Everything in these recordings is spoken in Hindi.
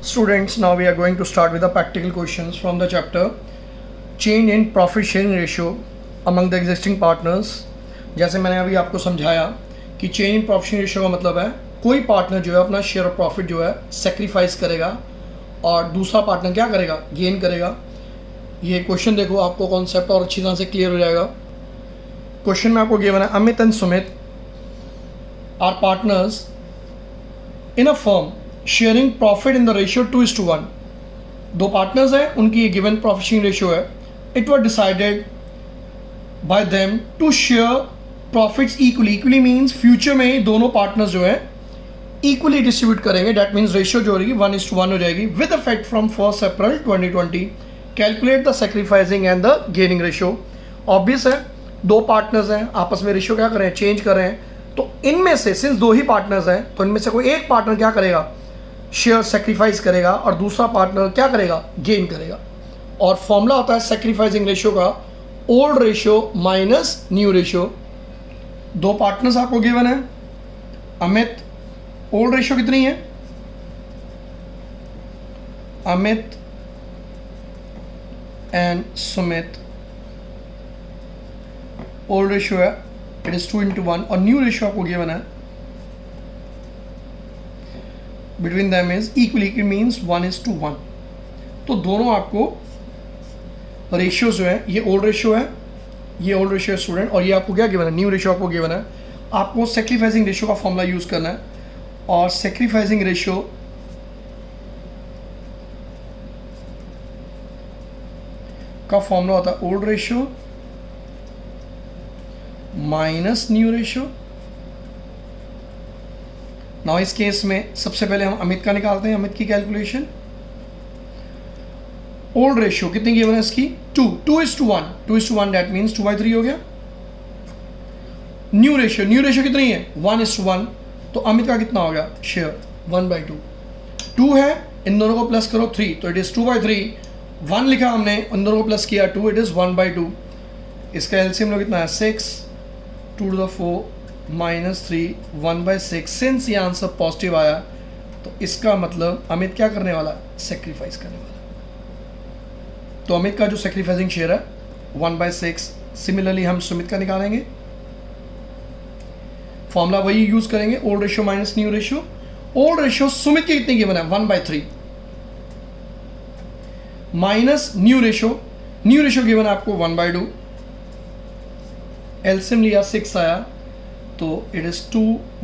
Students, now we are going to start with the practical questions from the chapter change in profit sharing ratio among the existing partners. जैसे मैंने अभी आपको समझाया कि change in profit sharing ratio का मतलब है कोई पार्टनर जो है अपना शेयर ऑफ प्रॉफिट जो है सेक्रीफाइस करेगा और दूसरा पार्टनर क्या करेगा, गेन करेगा. ये क्वेश्चन देखो, आपको कॉन्सेप्ट और अच्छी तरह से क्लियर हो जाएगा. क्वेश्चन में आपको गिवन है Amit and Sumit are partners in a firm sharing profit in the ratio 2:1. दो पार्टनर्स हैं, उनकी ये गिवन प्रॉफिट शेयरिंग रेशियो है. It was decided by them to share profits equally. Equally means future में दोनों पार्टनर्स जो है इक्वली डिस्ट्रीब्यूट करेंगे. दैट मीन्स रेशियो जो होगी 1:1 हो जाएगी with effect from 1 April 2020. Calculate the sacrificing and the gaining ratio. Obvious है, दो पार्टनर्स हैं, आपस में रेशियो क्या कर रहे हैं, चेंज कर रहे हैं. तो इनमें से सिंस दो ही पार्टनर्स हैं तो इनमें से कोई एक पार्टनर क्या करेगा, शेयर सेक्रीफाइस करेगा और दूसरा पार्टनर क्या करेगा, गेन करेगा. और फॉर्मूला होता है सेक्रीफाइसिंग रेशियो का old ratio minus new ratio. दो पार्टनर्स आपको गिवन है. अमित, ओल्ड रेशियो कितनी है, Amit and Sumit, old ratio है इट इज 2:1 और न्यू रेशियो आपको गिवन है between them is equally, it means 1:1. तो दोनों आपको रेशियो जो है, ये ओल्ड रेशियो है, ये ओल्ड रेशियो है स्टूडेंट, और ये आपको क्या गिवन है, न्यू रेशियो आपको गिवन है. आपको सेक्रीफाइसिंग रेशियो का फॉर्मूला यूज करना है और सेक्रीफाइसिंग रेशियो का फॉर्मूला होता है old ratio minus new ratio. Now इस केस में सबसे पहले हम अमित का निकालते हैं, अमित की कैलकुलेशन. ओल्ड रेशियो कितनी गिवन है इसकी, 2:1 दैट मीन्स 2/3 हो गया. न्यू रेशियो कितनी है, 1:1. तो अमित का कितना हो गया शेयर, 1/2. 2 है, इन दोनों को प्लस करो 3 तो इट इज 2/3. 1 लिखा हमने, इन दोनों को प्लस किया 2, इट इज 1/2. इसका एलसीएम कितना है 6, 2 to the 4 माइनस 3 1/6. सिंस ये आंसर पॉजिटिव आया तो इसका मतलब अमित क्या करने वाला, सेक्रीफाइस करने वाला. तो अमित का जो सेक्रीफाइसिंग शेयर है 1/6. सिमिलरली हम सुमित का निकालेंगे, फॉर्मूला वही यूज करेंगे, old ratio minus new ratio. Old ratio Sumit की कितनी गिवन है, 1/3 माइनस न्यू रेशियो गिवन है आपको 1/2. एलसीएम लिया 6 आया तो इट इज 2 -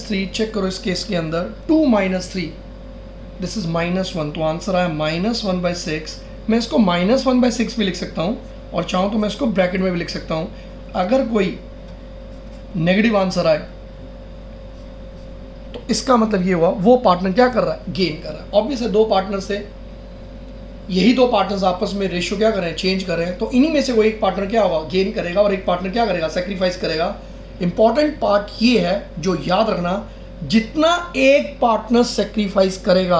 3. चेक करो इस केस के अंदर 2 - 3 दिस इज -1. तो आंसर आया -1/6. मैं इसको -1/6 भी लिख सकता हूँ और चाहूँ तो मैं इसको ब्रैकेट में भी लिख सकता हूँ. अगर कोई नेगेटिव आंसर आए तो इसका मतलब ये हुआ वो पार्टनर क्या कर रहा है, गेन कर रहा है. ऑब्वियस है, दो पार्टनर से यही दो पार्टनर्स आपस में रेशियो क्या कर रहे हैं, चेंज कर रहे हैं. तो इन्हीं में से कोई एक पार्टनर क्या होगा, गेन करेगा और एक पार्टनर क्या करेगा, सेक्रीफाइस करेगा. इंपॉर्टेंट पार्ट ये है जो याद रखना, जितना एक पार्टनर सेक्रीफाइस करेगा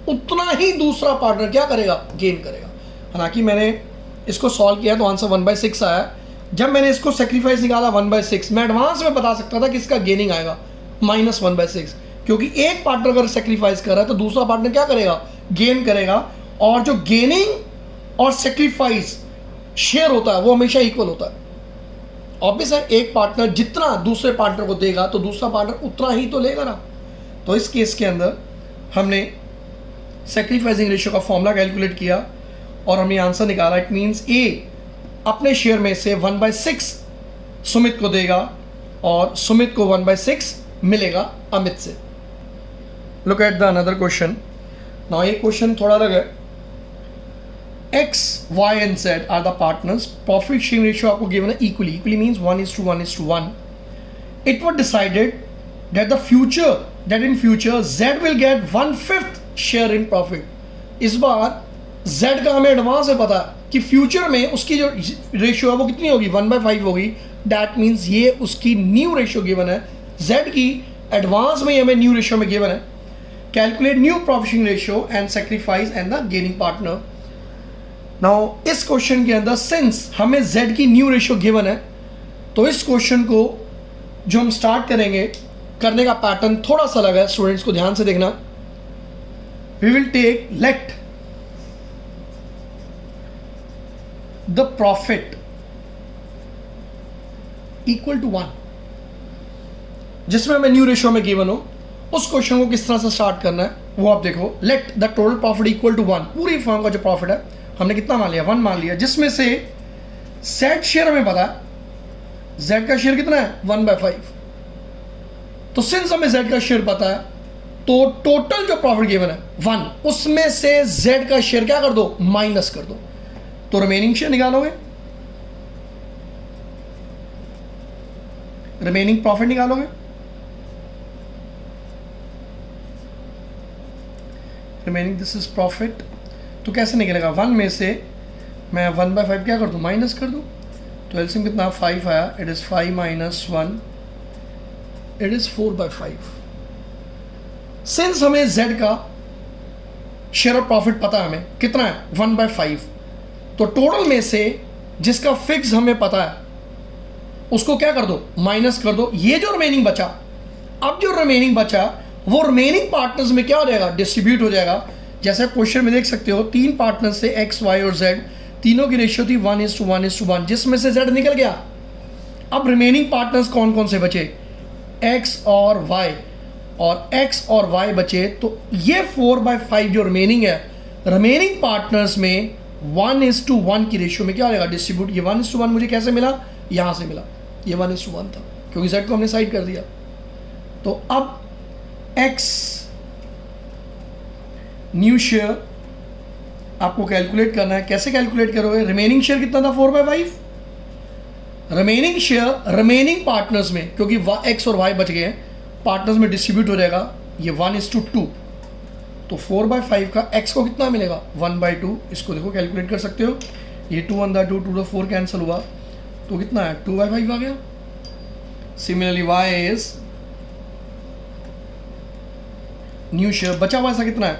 उतना ही दूसरा पार्टनर क्या करेगा, गेन करेगा. हालांकि मैंने इसको सॉल्व किया तो आंसर 1/6 आया. जब मैंने इसको सेक्रीफाइस निकाला 1/6, मैं एडवांस में बता सकता था कि इसका गेनिंग आएगा -1/6, क्योंकि एक पार्टनर अगर सेक्रीफाइस कर रहा है तो दूसरा पार्टनर क्या करेगा, गेन करेगा. और जो गेनिंग और सेक्रीफाइस शेयर होता है वो हमेशा इक्वल होता है. ऑब्वियस है, एक पार्टनर जितना दूसरे पार्टनर को देगा तो दूसरा पार्टनर उतना ही तो लेगा ना. तो इस केस के अंदर हमने सेक्रीफाइसिंग रेशियो का फॉर्मूला कैलकुलेट किया और हमने आंसर निकाला. इट मीन्स ए अपने शेयर में से 1/6 सुमित को देगा और सुमित को 1/6 मिलेगा अमित से. Look at the another question. Now ये क्वेश्चन थोड़ा अलग है. X, Y and Z are the partners. Profit sharing ratio आपको given है equally. Equally means 1:1. It was decided that in future Z will get 1/5 share in profit. इस बार Z का हमें एडवांस है पता कि फ्यूचर में उसकी जो रेशियो है वो कितनी होगी, 1/5 होगी. That means ये उसकी न्यू रेशियो गिवन है. Z की एडवांस में हमें न्यू रेशियो में गिवन है. Calculate new profit sharing ratio and sacrifice and the gaining partner. Now इस क्वेश्चन के अंदर सिंस हमें Z की न्यू रेशियो गिवन है तो इस क्वेश्चन को जो हम स्टार्ट करेंगे करने का पैटर्न थोड़ा सा अलग है. स्टूडेंट्स को ध्यान से देखना. We will take let the profit equal to 1, जिसमें हमें न्यू रेशियो में गिवन हो। उस क्वेश्चन को किस तरह से स्टार्ट करना है वो आप देखो। Let the total profit equal to 1, पूरी फर्म का जो प्रॉफिट है हमने कितना मान लिया, 1 मान लिया, जिसमें से Z शेयर हमें पता है, Z का शेयर कितना है 1/5। तो सिंस हमें Z का शेयर पता है तो टोटल जो प्रॉफिट गिवन है 1, उसमें से Z का शेयर क्या कर दो, माइनस कर दो। तो रिमेनिंग शेयर निकालोगे, रिमेनिंग प्रॉफिट निकालोगे, रिमेनिंग दिस इज प्रॉफिट। तो कैसे निकलेगा, 1 में से मैं 1/5 क्या कर दूं, माइनस कर दूं। तो एलसीएम कितना 5 आया, it is 5 minus 1, it is 4/5। Since हमें Z का शेयर ऑफ प्रॉफिट पता है, हमें कितना है 1/5, तो टोटल में से जिसका फिक्स हमें पता है उसको क्या कर दो, माइनस कर दो। ये जो रिमेनिंग बचा, अब जो रिमेनिंग बचा वो रिमेनिंग पार्टनर्स में क्या हो जाएगा, डिस्ट्रीब्यूट हो जाएगा। जैसे क्वेश्चन में देख सकते हो 3 पार्टनर्स से X, Y और Z, तीनों की रेशियो थी 1:1:1, जिसमें से Z निकल गया। अब रिमेनिंग पार्टनर्स कौन कौन से बचे, X और Y, और X और Y बचे। तो ये 4/5 जो रिमेनिंग है, रिमेनिंग पार्टनर्स में 1:1 की रेशियो में क्या हो जाएगा, डिस्ट्रीब्यूट। ये 1:1 मुझे कैसे मिला, यहाँ से मिला, ये 1:1 था क्योंकि Z को हमने साइड कर दिया। तो अब X न्यू शेयर आपको कैलकुलेट करना है। कैसे कैलकुलेट करोगे, रिमेनिंग शेयर कितना था 4/5, रिमेनिंग शेयर रिमेनिंग पार्टनर्स में, क्योंकि X और Y बच गए हैं, पार्टनर्स में डिस्ट्रीब्यूट हो जाएगा, ये 1:2। तो 4/5 का X को कितना मिलेगा, 1/2। इसको देखो कैलकुलेट कर सकते हो, ये 2 1 2 2 4 कैंसिल हुआ, तो कितना है 2/5 आ गया। Similarly Y is new share बचा हुआ ऐसा कितना है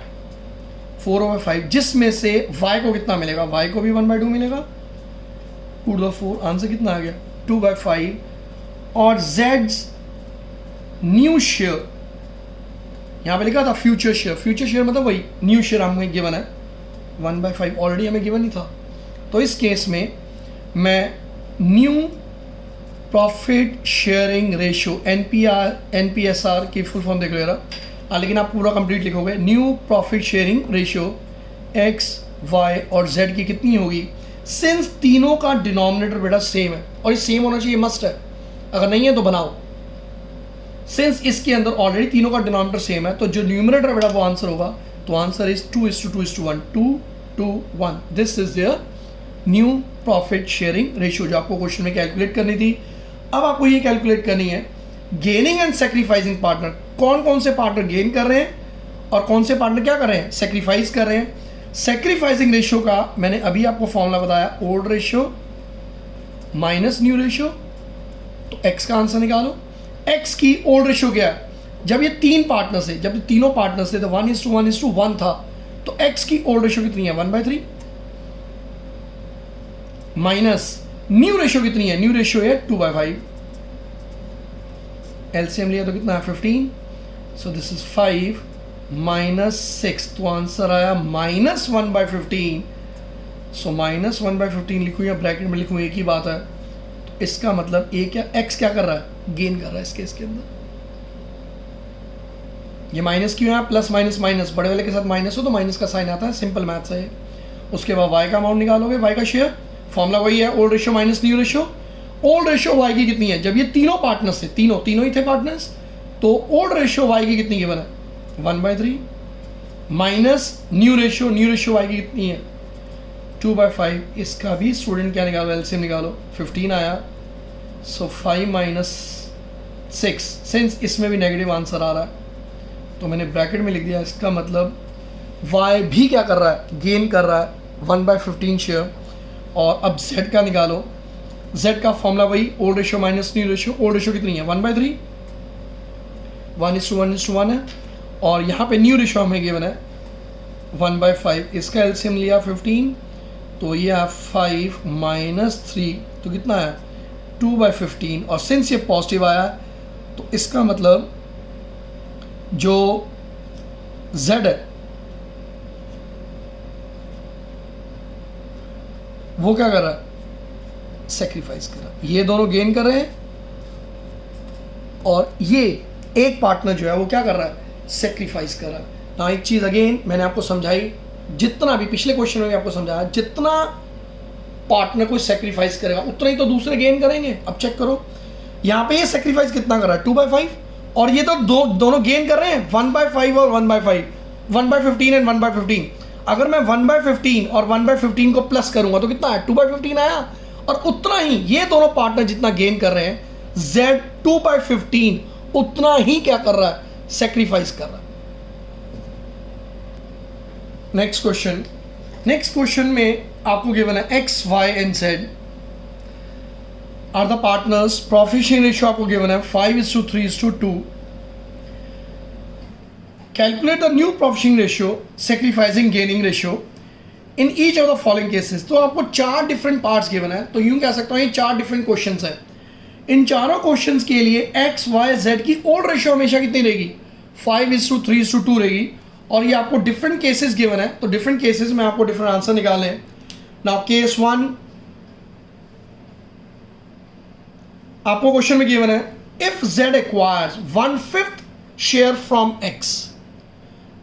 4/5, जिसमें से Y को कितना मिलेगा, Y को भी 1/2 मिलेगा, 2/4। आंसर कितना आ गया 2/5। और Z न्यू शेयर यहां पे लिखा था फ्यूचर शेयर, फ्यूचर शेयर मतलब वही न्यू शेयर हमें गिवन है 1/5, ऑलरेडी हमें गिवन ही था। तो इस केस में मैं new profit sharing ratio NPSR की फुल फॉर्म देख लो जरा, लेकिन आप पूरा कंप्लीट लिखोगे। New profit sharing ratio X, Y और Z की कितनी होगी, सिंस तीनों का डिनोमिनेटर बेटा सेम है, और ये सेम होना चाहिए, मस्ट है, अगर नहीं है तो बनाओ। सिंस इसके अंदर ऑलरेडी तीनों का डिनोमिनेटर सेम है, तो जो न्यूमरेटर बेटा वो आंसर होगा। तो answer is 2:2:1, 2:1। This is the new profit sharing ratio जो आपको क्वेश्चन में कैलकुलेट करनी थी। अब आपको ये कैलकुलेट करनी है गेनिंग एंड सेक्रीफाइसिंग पार्टनर, कौन कौन से पार्टनर गेन कर रहे हैं और कौन से पार्टनर क्या कर रहे हैं, सेक्रीफाइस कर रहे हैं। सेक्रीफाइसिंग रेशियो का मैंने अभी आपको फॉर्मूला बताया, old ratio minus new ratio. तो X का आंसर निकालो। X की ओल्ड रेशियो क्या है, जब ये 3 पार्टनर्स है, जब ये तीनों पार्टनर्स थे तो 1:1:1 था, तो X की ओल्ड रेशियो कितनी है 1/3, माइनस न्यू रेशियो कितनी है, न्यू रेशियो है 2/5। एलसीएम लिया तो कितना है 15, सो दिस इज 5 माइनस 6, तो आंसर आया -1/15। सो -1/15 लिखूँ या ब्रैकेट में लिखूँ एक ही बात है। तो इसका मतलब ए क्या, X क्या कर रहा है, गेन कर रहा है इस केस के अंदर। ये माइनस क्यों है, प्लस माइनस माइनस, बड़े वाले के साथ माइनस हो तो माइनस का साइन आता है, सिंपल मैथ्स है। उसके बाद Y का अमाउंट निकालोगे, Y का शेयर, फॉर्मूला वही है, old ratio minus new ratio. Old ratio Y की कितनी है, जब ये तीनों पार्टनर्स थे, तीनों ही थे पार्टनर्स, तो ओल्ड रेशियो Y की कितनी गिवन है 1/3, माइनस न्यू रेशियो Y की कितनी है 2/5। इसका भी स्टूडेंट क्या निकालो, एलसीएम निकालो, 15 आया। सो 5 माइनस 6, सिंस इसमें भी नेगेटिव आंसर आ रहा है तो मैंने ब्रैकेट में लिख दिया। इसका मतलब Y भी क्या कर रहा है, गेन कर रहा है 1/15 शेयर। और अब Z का निकालो, Z का फॉर्मूला वही, old ratio minus new ratio. Old ratio कितनी है 1/3, 1:1:1 है, और यहाँ पे न्यू रेशियो हमें गिवन है 1/5। इसका एलसीएम लिया 15, तो ये है 5 माइनस 3, तो कितना है 2/15। और सिंस ये पॉजिटिव आया तो इसका मतलब जो Z है वो क्या कर रहा है, सेक्रीफाइस कर रहा है। ये दोनों गेन कर रहे हैं और ये एक पार्टनर जो है वो क्या कर रहा है, सेक्रीफाइस कर रहा है। ना एक चीज़ अगेन मैंने आपको समझाई, जितना भी पिछले क्वेश्चन में भी आपको समझाया, जितना पार्टनर कोई सेक्रीफाइस करेगा उतना ही तो दूसरे गेन करेंगे। अब चेक करो यहाँ पे ये सेक्रीफाइस कितना कर रहा है, 2/5, और ये तो दोनों गेन कर रहे हैं 1/5 और 1/5, 1/15 एंड 1/15। अगर मैं 1/15 और 1/15 को प्लस करूंगा तो कितना है, 2/15 आया। और उतना ही ये दोनों पार्टनर जितना गेन कर रहे हैं, Z 2/15 उतना ही क्या कर रहा है, सेक्रीफाइस कर रहा है। नेक्स्ट क्वेश्चन में आपको गिवन है X, Y and Z are the partners. Profit sharing ratio आपको गिवन है 5:3:2। Calculate the new profit sharing ratio, sacrificing gaining ratio in each of the following cases. तो आपको 4 डिफरेंट पार्ट्स गिवन है, तो यूं कह सकता हूं ये 4 डिफरेंट क्वेश्चंस हैं। इन चारों क्वेश्चंस के लिए X, Y, Z की ओल्ड रेशियो हमेशा कितनी रहेगी, 5:3:2 रहेगी। और ये आपको डिफरेंट केसेस गिवन है, तो डिफरेंट केसेस में आपको डिफरेंट आंसर निकालने हैं। नाउ केस 1 आपको क्वेश्चन में गिवन है, if Z acquires 1/5 share from X।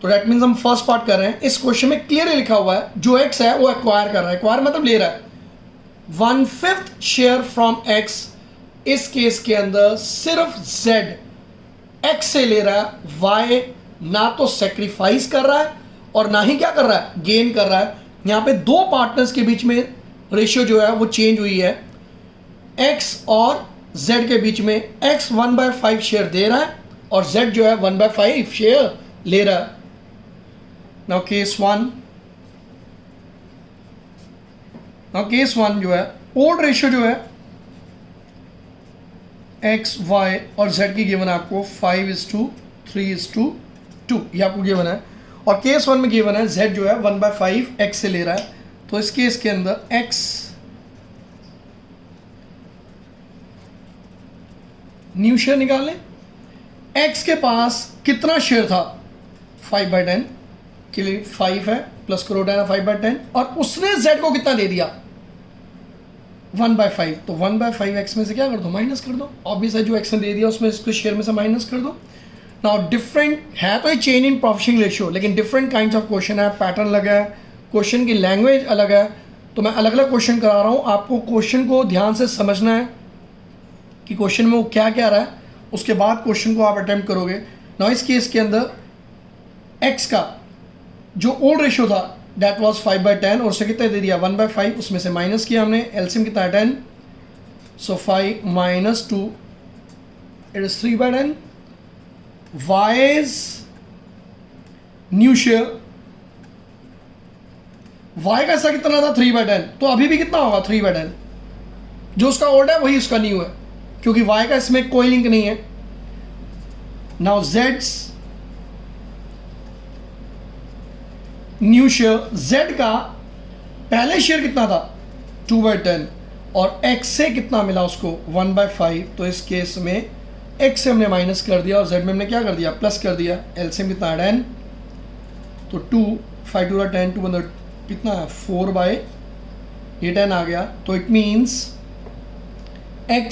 तो दैट मीन्स हम फर्स्ट पार्ट कर रहे हैं। इस क्वेश्चन में क्लियरली लिखा हुआ है जो X है वो एक्वायर कर रहा है, एक्वायर मतलब ले रहा है 1/5 शेयर फ्रॉम X। इस केस के अंदर सिर्फ Z X से ले रहा है, Y ना तो सेक्रीफाइस कर रहा है और ना ही क्या कर रहा है, गेन कर रहा है। यहाँ पे दो पार्टनर्स के बीच में रेशियो जो है वो चेंज हुई है, X और Z के बीच में। X 1/5 शेयर दे रहा है और Z जो है 1/5 शेयर ले रहा है। नाउ केस 1 जो है ओल्ड रेशियो जो है X, Y और Z की गिवन है आपको 5:3:2 ये आपको गिवन है। और केस 1 में गिवन है Z जो है 1/5 X से ले रहा है। तो इस केस के अंदर X न्यू शेयर निकाल लें। X के पास कितना शेयर था, 5/10 के लिए 5 है प्लस करो 10 है 5/10, और उसने Z को कितना दे दिया, 1/5। तो 1/5 X में से क्या कर दो, माइनस कर दो। ऑब्वियस है जो X ने दे दिया उसमें इसको शेयर में से माइनस कर दो। नाउ डिफरेंट है तो ये change in profit sharing ratio, लेकिन डिफरेंट काइंड्स ऑफ क्वेश्चन है, पैटर्न अलग है, क्वेश्चन की लैंग्वेज अलग है। तो मैं अलग अलग क्वेश्चन करा रहा हूँ, आपको क्वेश्चन को ध्यान से समझना है कि क्वेश्चन में वो क्या क्या रहा है, उसके बाद क्वेश्चन को आप अटेम्प्ट करोगे। नाउ इस केस के अंदर X का जो ओल्ड रेशियो था दैट वाज 5/10 और उसे कितना दे दिया 1/5, उसमें से माइनस किया हमने, एलसीएम कितना है 10, सो 5 - 2 it is 3/10। Y's new share, Y का ऐसा कितना था 3/10, तो अभी भी कितना होगा 3/10। जो उसका ओल्ड है वही उसका न्यू है, क्योंकि Y का इसमें कोई लिंक नहीं है। Now Z's new share, Z का पहले शेयर कितना था 2/10 और X से कितना मिला उसको 1/5। तो इस केस में X से हमने माइनस कर दिया और Z में हमने क्या कर दिया, प्लस कर दिया। एलसीएम कितना है 10, तो 2 5 2 10 2 मतलब कितना है 4/, ये 10 आ गया। तो इट मीन्स X,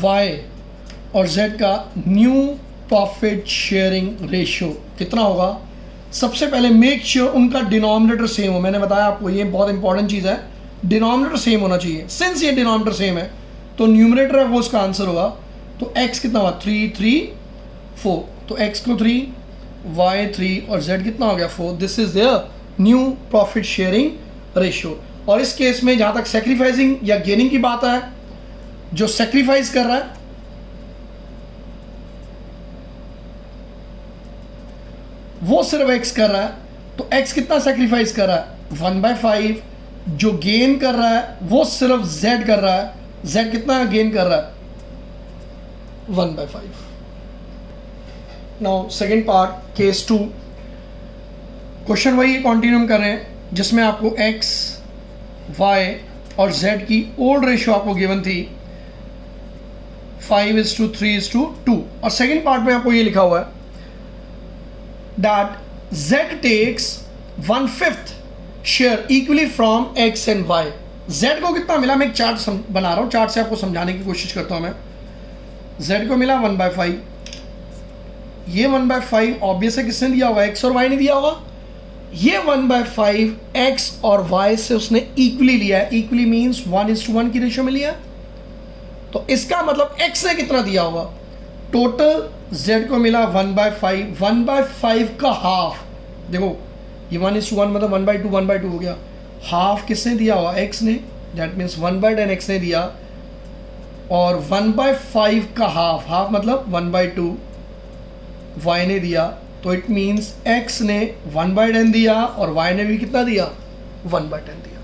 Y और Z का न्यू प्रॉफिट शेयरिंग रेशियो कितना होगा। सबसे पहले मेक श्योर उनका डिनोमिनेटर सेम हो। मैंने बताया आपको ये बहुत इंपॉर्टेंट चीज़ है, डिनोमिनेटर सेम होना चाहिए। सिंस ये डिनोमिनेटर सेम है तो न्यूमरेटर है वो उसका आंसर होगा। तो X कितना हुआ 3 3 4, तो X को 3, Y 3 और Z कितना हो गया 4। This is their new profit sharing ratio. और इस केस में जहाँ तक सेक्रीफाइसिंग या गेनिंग की बात है, जो सेक्रीफाइस कर रहा है वो सिर्फ X कर रहा है। तो X कितना सेक्रीफाइस कर रहा है 1/5। जो गेन कर रहा है वो सिर्फ Z कर रहा है। Z कितना गेन कर रहा है 1/5। Now second part case 2, question वही कंटिन्यू कर रहे हैं जिसमें आपको X, Y और Z की ओल्ड रेशियो आपको गिवन थी 5:3:2। और सेकेंड पार्ट में आपको ये लिखा हुआ है that Z takes 1/5 share equally from X and Y. Z को कितना मिला, मैं एक चार्ट बना रहा हूँ, चार्ट से आपको समझाने की कोशिश करता हूँ मैं। जेड को मिला 1/5, ये 1/5 ऑब्वियस है किसने दिया होगा, एक्स और वाई ने दिया होगा। ये 1/5 एक्स और वाई से उसने इक्वली लिया है, इक्वली मीन्स 1:1 की रेशियो में लिया है। तो इसका मतलब एक्स ने कितना दिया होगा, टोटल जेड को मिला 1/5, 1/5 का हाफ, देखो ये 1:1 मतलब 1/2, 1/2 हो गया। हाफ किसने दिया होगा, एक्स ने, दैट मीन्स 1/10 एक्स ने दिया, और 1/5 का हाफ, हाफ मतलब 1/2 वाई ने दिया। तो इट मीन्स एक्स ने 1/10 दिया और वाई ने भी कितना दिया, 1/10 दिया।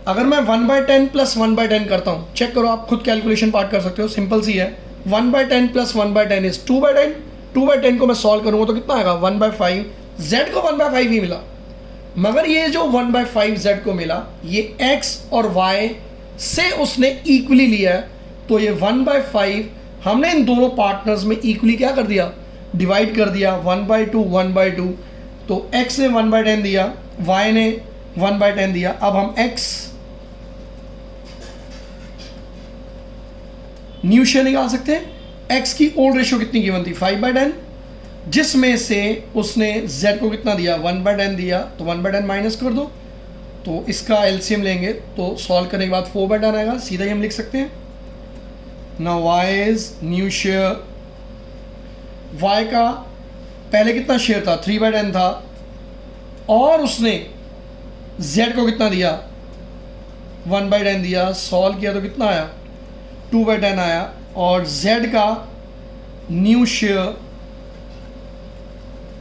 अगर मैं 1/10 प्लस 1/10 करता हूँ, चेक करो, आप खुद कैलकुलेशन पार्ट कर सकते हो, सिंपल सी है। 1/10 प्लस 1/10 इज 2/10, 2/10 को मैं सॉल्व करूँगा तो कितना आएगा 1/5। जेड को 1/5 ही मिला, मगर ये जो 1/5 जेड को मिला ये एक्स और वाई से उसने इक्वली लिया है। तो ये 1/5 हमने इन दोनों पार्टनर्स में इक्वली क्या कर दिया, डिवाइड कर दिया, 1/2 1/2। तो x ने 1/10 दिया, y ने 1/10 दिया। अब हम x न्यू शेयर निकाल सकते हैं। x की ओल्ड रेशियो कितनी गिवन थी, 5/10, जिसमें से उसने z को कितना दिया, 1/10 दिया। तो 1/10 माइनस कर दो, तो इसका एलसीएम लेंगे तो सॉल्व करने के बाद 4/10 आएगा, सीधा ही हम लिख सकते हैं। Now y is new share, y का पहले कितना शेयर था, 3/10 था, और उसने z को कितना दिया, 1/10 दिया। सॉल्व किया तो कितना आया, 2/10 आया। और z का न्यू शेयर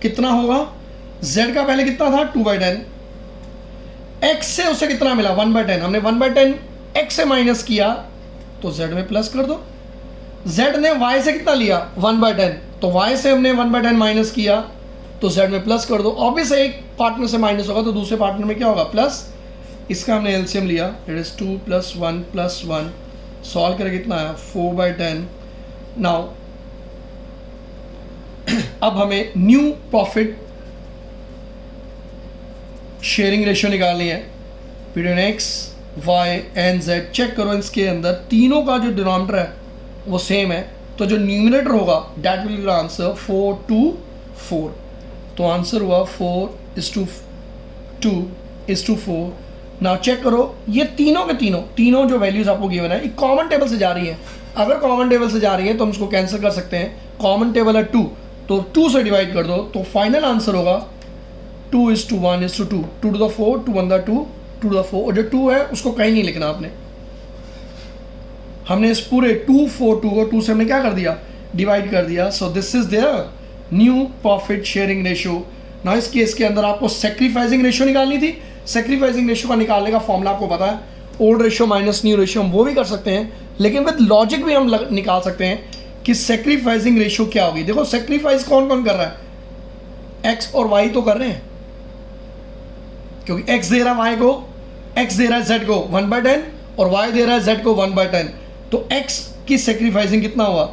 कितना होगा, z का पहले कितना था 2/10, x से उसे कितना मिला 1/10, हमने 1/10 x से माइनस किया तो z में प्लस कर दो। z ने y से कितना लिया 1/10, तो y से हमने 1/10 माइनस किया तो z में प्लस कर दो। ऑब्वियस एक पार्टनर से माइनस होगा तो दूसरे पार्टनर में क्या होगा, प्लस। इसका हमने एलसीएम लिया, इट इज 2 + 1 + 1, सॉल्व करके कितना आया 4/10। नाउ अब हमें न्यू प्रॉफिट शेयरिंग रेशियो निकालनी है between x, y and z। Check करो इसके अंदर तीनों का जो डिनोमिनेटर है वो सेम है, तो जो न्यूमिनेटर होगा दैट विल आंसर 4/4। तो आंसर हुआ 4:2:4। नाउ चेक करो ये तीनों के तीनों जो वैल्यूज आपको गिवन है, एक कॉमन टेबल से जा रही है। अगर कॉमन टेबल से जा रही है तो हम इसको कैंसिल कर सकते हैं। कॉमन टेबल है 2, तो 2 से डिवाइड कर दो, तो फाइनल आंसर होगा 2:1:2, 2 to the 4, 2 1 2, 2 to the 4। और जो 2 है उसको कहीं नहीं लिखना आपने, हमने इस पूरे 2 4 2 को 2 से हमने क्या कर दिया, डिवाइड कर दिया। So this is their new profit sharing ratio. ना इस केस के अंदर आपको सेक्रीफाइसिंग रेशियो निकालनी थी। सेक्रीफाइसिंग रेशियो का निकालने का फॉर्मूला आपको पता है, old ratio minus new ratio, हम वो भी कर सकते हैं, लेकिन विद लॉजिक भी हम निकाल सकते हैं कि सेक्रीफाइसिंग रेशियो क्या होगी। देखो सेक्रीफाइस कौन कौन कर रहा है, एक्स और वाई तो कर रहे हैं, क्योंकि एक्स दे रहा है वाई को, एक्स दे रहा है जेड को 1/10 और वाई दे रहा है जेड को 1/10। तो एक्स की सेक्रीफाइसिंग कितना हुआ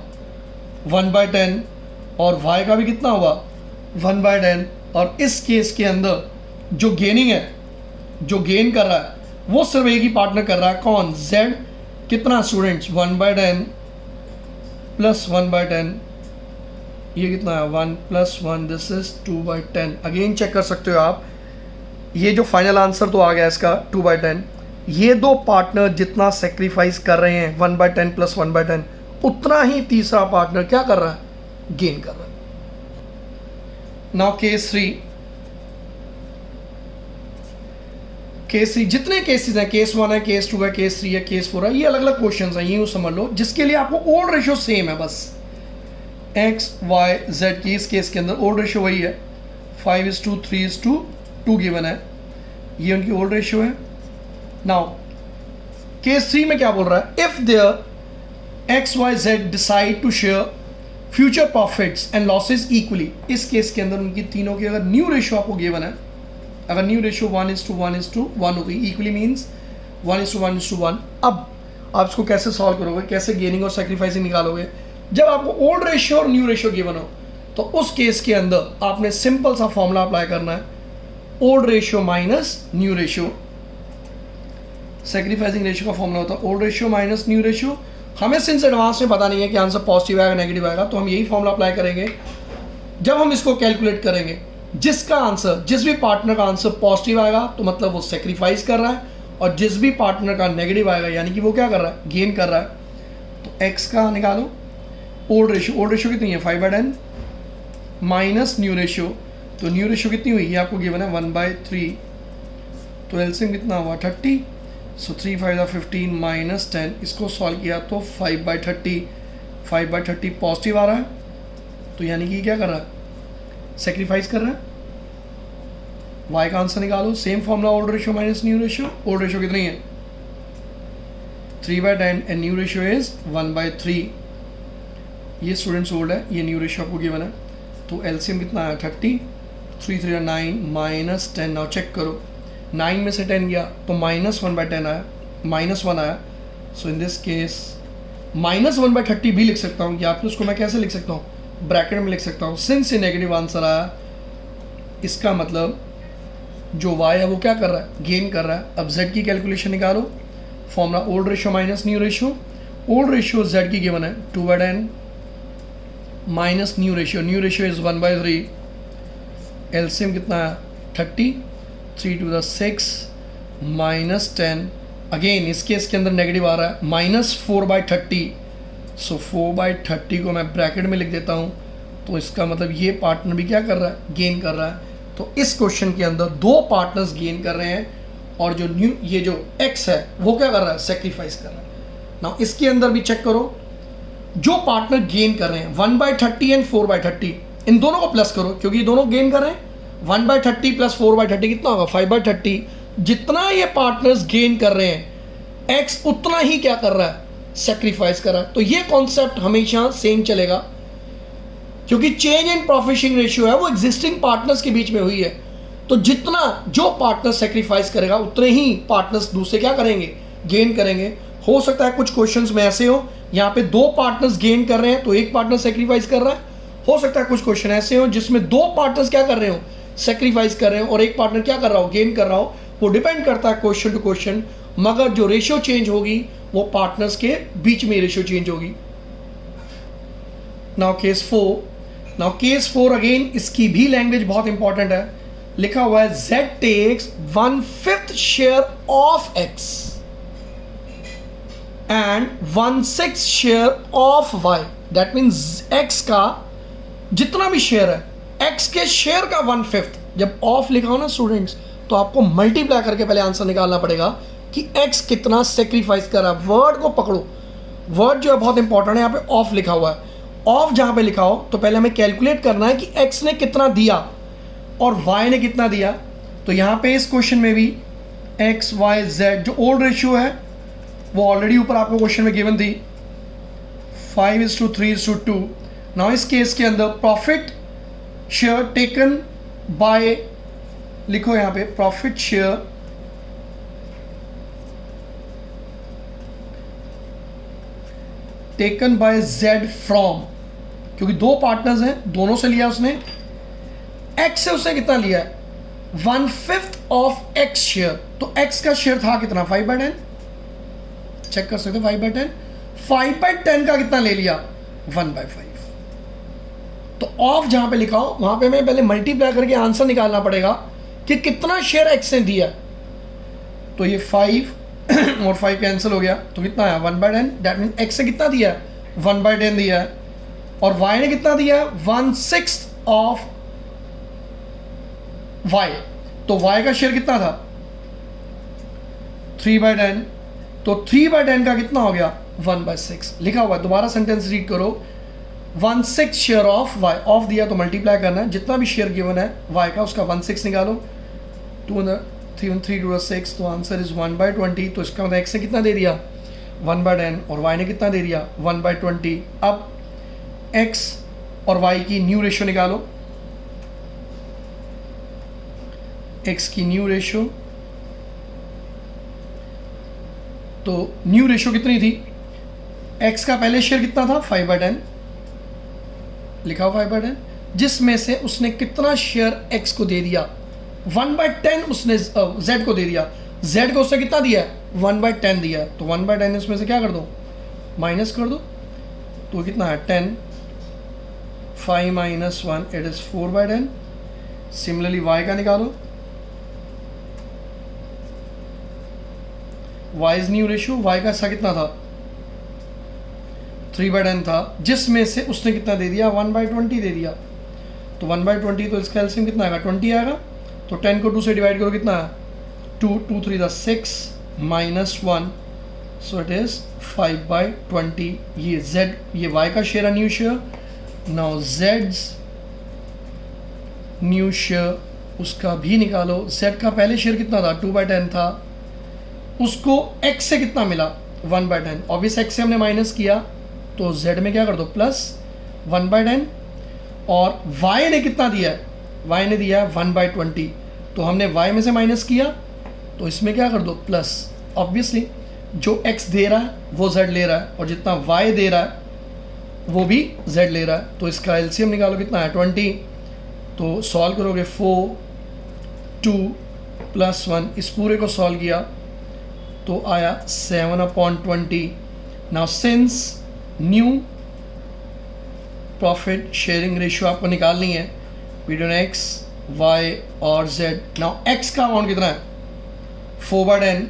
1/10 और वाई का भी कितना हुआ 1/10। और इस केस के अंदर जो गेनिंग है, जो गेन कर रहा है वो सिर्फ एक ही पार्टनर कर रहा है, कौन, जेड। कितना स्टूडेंट्स 1/10 प्लस 1/10, ये कितना है 1 + 1, दिस इज 2/10। अगेन चेक कर सकते हो आप, ये जो फाइनल आंसर तो आ गया इसका 2/10। ये दो पार्टनर जितना सेक्रीफाइस कर रहे हैं 1/10 प्लस 1/10, उतना ही तीसरा पार्टनर क्या कर रहा है, गेन कर रहा है। नाउ केस 3, जितने केसेस हैं, केस 1 है, केस 2 है, केस 3 है, केस 4 है, ये अलग अलग क्वेश्चंस हैं, ये समझ लो, जिसके लिए आपको ओल्ड रेशियो सेम है। बस एक्स वाई जेड की इस केस के अंदर ओल्ड रेशियो वही है, 5:3:2 गिवन है, ये उनकी ओल्ड रेशियो है। नाउ केस 3 में क्या बोल रहा है, if there X Y Z decide to share future profits and losses equally. इस केस के अंदर उनकी तीनों की अगर न्यू रेशियो आपको गिवन है, अगर न्यू रेशियो 1:1:1 हो गई, इक्वली मीन्स 1:1:1। अब आप इसको कैसे सॉल्व करोगे, कैसे गेनिंग और सेक्रीफाइसिंग निकालोगे, जब आपको ओल्ड रेशियो और न्यू रेशियो गिवन हो, तो उस केस के अंदर आपने सिंपल सा फॉर्मूला अप्लाई करना है, old ratio minus new ratio. Sacrificing ratio का फॉर्मूला होता है old ratio minus new ratio. हमें सिंस एडवांस में पता नहीं है कि आंसर पॉजिटिव आएगा नेगेटिव आएगा, तो हम यही फॉर्मूला अप्लाई करेंगे जब हम इसको कैलकुलेट करेंगे। जिसका आंसर, जिस भी पार्टनर का आंसर पॉजिटिव आएगा तो मतलब वो सेक्रीफाइस कर रहा है, और जिस भी पार्टनर का नेगेटिव आएगा यानी कि वो क्या कर रहा है, गेन कर रहा है। तो एक्स का निकालो ओल्ड रेशियो कितनी है 5/10 माइनस न्यू रेशियो। तो न्यू रेशियो कितनी हुई, ये आपको गिवन है 1/3, तो एलसीएम कितना हुआ 30। सो 3 5 15 माइनस 10, इसको सॉल्व किया तो 5/30, 5/30 पॉजिटिव आ रहा है, तो यानी कि क्या कर रहा है, सेक्रीफाइस कर रहा है। y का आंसर निकालो, same formula old ratio minus new ratio. Old ratio कितनी है 3/10 एंड न्यू रेशियो इज 1/3। ये स्टूडेंट्स ओल्ड है, ये न्यू रेशियो आपको गिवन है, तो एलसीएम कितना आया 30, 3 3 9 माइनस 10। नाउ चेक करो, 9 में से 10 गया तो -1/10 आया, -1 आया। सो इन दिस केस -1/30 भी लिख सकता हूँ, या फिर उसको मैं कैसे लिख सकता हूँ, ब्रैकेट में लिख सकता हूँ। सिंस ये नेगेटिव आंसर आया, इसका मतलब जो y है वो क्या कर रहा है, गेन कर रहा है। अब z की कैलकुलेशन निकालो, formula old ratio minus new ratio. Old ratio z की गिवन है 2/10 minus new ratio is 1/3। LCM कितना है 30, 3 to the 6 माइनस 10। अगेन इस केस के अंदर नेगेटिव आ रहा है, -4/30। सो 4/30 को मैं ब्रैकेट में लिख देता हूँ, तो इसका मतलब ये पार्टनर भी क्या कर रहा है, गेन कर रहा है। तो इस क्वेश्चन के अंदर दो पार्टनर्स गेन कर रहे हैं, और जो ये जो x है वो क्या कर रहा है, सेक्रीफाइस कर रहा है। ना इसके अंदर भी चेक करो, जो पार्टनर गेन कर रहे हैं 1/30 एंड 4/30, इन दोनों को प्लस करो क्योंकि ये दोनों गेन कर रहे हैं। 1/30 प्लस 4/30 कितना होगा 5/30। जितना ये पार्टनर्स गेन कर रहे हैं x उतना ही क्या कर रहा है, सेक्रीफाइस कर रहा है। तो ये कॉन्सेप्ट हमेशा सेम चलेगा, क्योंकि change in profit sharing ratio है वो एग्जिस्टिंग पार्टनर्स के बीच में हुई है। तो जितना जो पार्टनर सेक्रीफाइस करेगा उतने ही पार्टनर्स दूसरे क्या करेंगे, गेन करेंगे। हो सकता है कुछ क्वेश्चंस में ऐसे हो, यहाँ पे दो पार्टनर्स गेन कर रहे हैं तो एक पार्टनर सेक्रीफाइस कर रहा है। हो सकता है कुछ क्वेश्चन ऐसे हो जिसमें दो पार्टनर्स क्या कर रहे हो, सेक्रीफाइस कर रहे हो, और एक पार्टनर क्या कर रहा हो, गेन कर रहा हो। वो डिपेंड करता है क्वेश्चन टू क्वेश्चन, मगर जो रेशियो चेंज होगी वो पार्टनर्स के बीच में रेशियो चेंज होगी। नाउ केस 4 अगेन, इसकी भी लैंग्वेज बहुत इंपॉर्टेंट है। लिखा हुआ है z takes 1/5 share of x and 1/6 share of y। That means x का जितना भी शेयर है, x के शेयर का 1/5। जब ऑफ लिखा हो ना स्टूडेंट्स, तो आपको मल्टीप्लाई करके पहले आंसर निकालना पड़ेगा कि x कितना सेक्रीफाइस कर रहा है। वर्ड को पकड़ो, वर्ड जो है बहुत इंपॉर्टेंट है। यहाँ पे ऑफ लिखा हुआ है, ऑफ जहाँ पे लिखा हो तो पहले हमें कैलकुलेट करना है कि x ने कितना दिया और y ने कितना दिया। तो यहाँ पे इस क्वेश्चन में भी x y z जो ओल्ड रेशियो है वो ऑलरेडी ऊपर आपको क्वेश्चन में गिवन थी 5:3:2। नाउ इस केस के अंदर प्रॉफिट शेयर टेकन बाय, लिखो यहाँ पे profit share taken by z from, क्योंकि दो पार्टनर्स हैं, दोनों से लिया उसने। x से उसने कितना लिया है 1/5 ऑफ x शेयर। तो x का शेयर था कितना 5/10, चेक कर सकते हो 5/10। 5/10 का कितना ले लिया 1/5। तो ऑफ जहां पे लिखा हो वहां पे मैं पहले मल्टीप्लाई करके आंसर निकालना पड़ेगा कि कितना शेयर x ने दिया। तो ये 5 और 5 कैंसिल हो गया, तो कितना आया 1/10। दैट मीन x से कितना दिया 1/10 दिया है, और y ने कितना दिया 1/6 ऑफ y। तो y का शेयर कितना था 3/10। तो 3/10 का कितना हो गया 1/6 लिखा हुआ है। दोबारा सेंटेंस रीड करो, 1/6 शेयर ऑफ y। ऑफ दिया तो मल्टीप्लाई करना है, जितना भी शेयर गिवन है y का उसका 1/6 निकालो। 3 to the 6, तो आंसर इज 1/20। तो इसका मतलब x ने कितना दे दिया 1/10 और y ने कितना दे दिया 1/20। अब x और y की न्यू रेशियो निकालो। x की न्यू रेशियो, तो न्यू रेशियो कितनी थी, x का पहले शेयर कितना था 5/10, लिखा हुआ 5/10, जिसमें से उसने कितना शेयर x को दे दिया 1/10 उसने z को दे दिया, z को उसने कितना दिया है, 1/10 दिया है, तो 1/10 इसमें से क्या कर दो, माइनस कर दो, तो कितना है 10, 5 - 1 इट इज 4/10। सिमिलरली y का निकालो, y is new ratio, y का ऐसा कितना था 3/10 था, जिसमें से उसने कितना दे दिया 1/20 दे दिया, तो 1/20 तो इसका एलसीएम कितना आएगा 20 आएगा, तो 10 को 2 से डिवाइड करो कितना है 2, 2 3 6 -1, सो इट इज 5/20। ये z, ये y का शेयर है new share. Now z's new share उसका भी निकालो, z का पहले शेयर कितना था 2/10 था, उसको x से कितना मिला 1/10, ऑब्वियस x से हमने माइनस किया, तो z में क्या कर दो प्लस 1/10, और y ने कितना दिया है, y ने दिया है 1/20, तो हमने y में से माइनस किया, तो इसमें क्या कर दो प्लस, ऑब्वियसली जो x दे रहा है वो z ले रहा है, और जितना y दे रहा है वो भी z ले रहा है, तो इसका एलसीएम निकालो कितना है 20, तो सॉल्व करोगे 4, 2 + 1, इस पूरे को सॉल्व किया तो आया 7/20। Now since new profit sharing ratio आपको निकालनी है बिटवीन x, y और z। नाउ x का अमाउंट कितना है 4/10,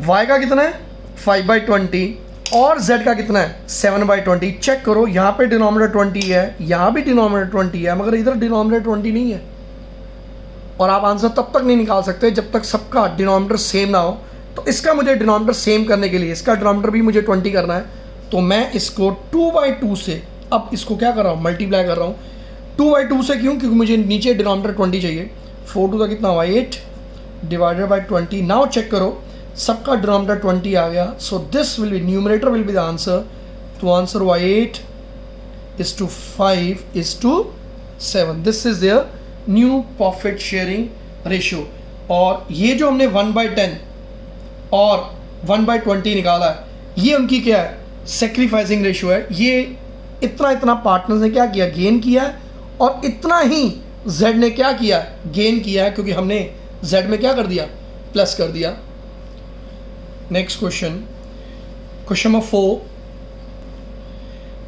y का कितना है 5/20 और z का कितना है 7/20। चेक करो, यहाँ पे डिनोमिनेटर 20 है, यहाँ भी डिनोमिनेटर 20 है, मगर इधर डिनोमिनेटर 20 नहीं है, और आप आंसर तब तक नहीं निकाल सकते जब तक सबका डिनोमिनेटर सेम ना हो। तो इसका मुझे डिनोमिनेटर सेम करने के लिए इसका डिनोमिनेटर भी मुझे 20 करना है, तो मैं इसको 2/2 से, अब इसको क्या कर रहा हूँ मल्टीप्लाई कर रहा हूँ 2/2 से, क्यों, क्योंकि मुझे नीचे डिनोमिनेटर 20 चाहिए। 4 2 का कितना हुआ 8 डिवाइडेड बाई 20। नाउ चेक करो सबका डिनोमिनेटर 20 आ गया, सो this will B numerator will be the answer, तो आंसर हुआ 8:5:7। This is their new profit sharing ratio. और ये जो हमने 1/10 और 1/20 निकाला है, ये उनकी क्या है सेक्रीफाइसिंग रेशियो है। ये इतना पार्टनर्स ने क्या किया गेन किया है, और इतना ही z ने क्या किया गेन किया है, क्योंकि हमने z में क्या कर दिया प्लस कर दिया। Next question, question number 4।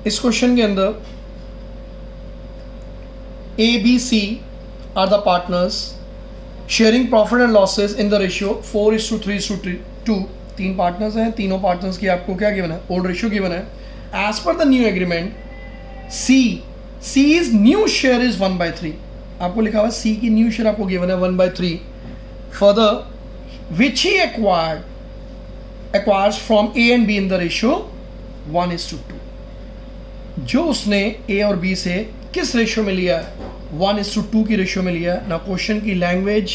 इस क्वेश्चन के अंदर ABC are the partners sharing profit and losses in the ratio 4:3:2। 3 partners हैं, तीनों पार्टनर्स की आपको क्या गिवन है ओल्ड रेशियो गिवन है। As per the new agreement C's new share is 1/3। आपको लिखा हुआ C की न्यू शेयर आपको गिवन है 1/3। Further which he acquires from A and B in the ratio 1:2। जो उसने A और B से किस रेशियो में लिया है 1:2 की रेशियो में लिया है। ना क्वेश्चन की लैंग्वेज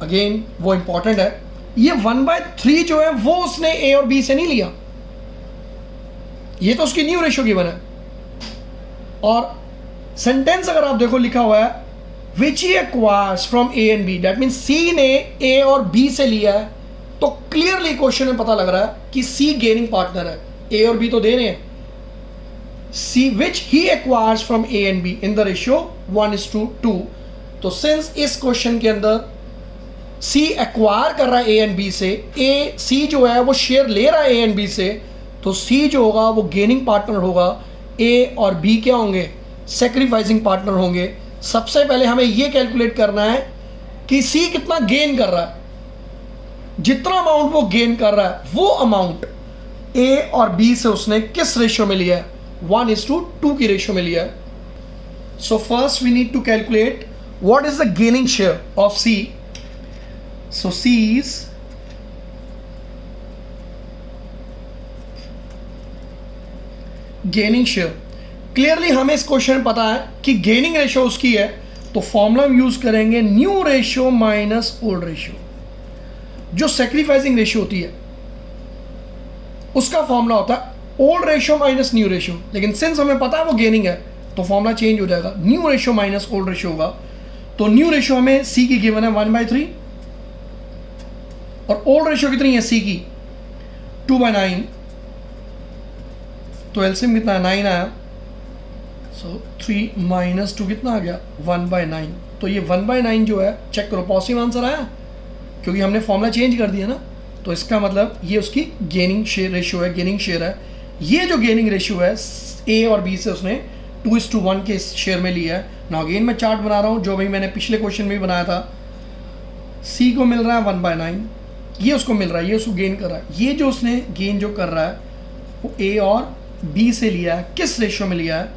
अगेन वो इंपॉर्टेंट है। ये 1/3 जो है वो उसने A और B से नहीं लिया, ये तो उसकी न्यू रेशियो गिवन है। और सेंटेंस अगर आप देखो लिखा हुआ है विच ही acquires from A and B, that mean C ने A और B से लिया है, तो क्लियरली क्वेश्चन में पता लग रहा है कि C गेनिंग पार्टनर है, A और B तो दे रहे हैं। C which he acquires from A and B in the ratio 1:2। तो सिंस इस क्वेश्चन के अंदर C एक्वायर कर रहा है A and B से, C जो है वो शेयर ले रहा है A and B से, तो C जो होगा वो गेनिंग पार्टनर होगा, A और B क्या होंगे सेक्रीफाइसिंग पार्टनर होंगे। सबसे पहले हमें ये कैलकुलेट करना है कि C कितना गेन कर रहा है, जितना अमाउंट वो गेन कर रहा है वो अमाउंट A और B से उसने किस रेशियो में लिया है 1:2 की रेशियो में लिया है। So first we need to calculate what is the gaining share of C। So C is gaining share. Clearly हमें इस क्वेश्चन में पता है कि गेनिंग रेशियो उसकी है, तो फॉर्मूला हम यूज करेंगे new ratio minus old ratio. जो सेक्रीफाइसिंग रेशियो होती है उसका फॉर्मूला होता है old ratio minus new ratio, लेकिन सिंस हमें पता है वो गेनिंग है तो फॉर्मूला चेंज हो जाएगा, new ratio minus old ratio होगा। तो न्यू रेशियो हमें C की गिवन है 1/3 और ओल्ड रेशियो कितनी है C की 2/9, तो एलसीएम कितना है 9 आया, सो 3 माइनस 2 कितना आ गया 1/9। तो ये 1/9 जो है, चेक करो पॉजिटिव आंसर आया क्योंकि हमने फॉर्मूला चेंज कर दिया ना। तो इसका मतलब ये उसकी गेनिंग शेयर रेशियो है, गेनिंग शेयर है। ये जो गेनिंग रेशियो है ए और बी से उसने 2:1 के शेयर में लिया है ना। अगेन मैं चार्ट बना रहा हूँ जो भाई मैंने पिछले क्वेश्चन में भी बनाया था। सी को मिल रहा है 1/9, ये उसको मिल रहा है, ये उसको गेन कर रहा है। ये जो उसने गेन जो कर रहा है वो ए और बी से लिया है, किस रेशियो में लिया है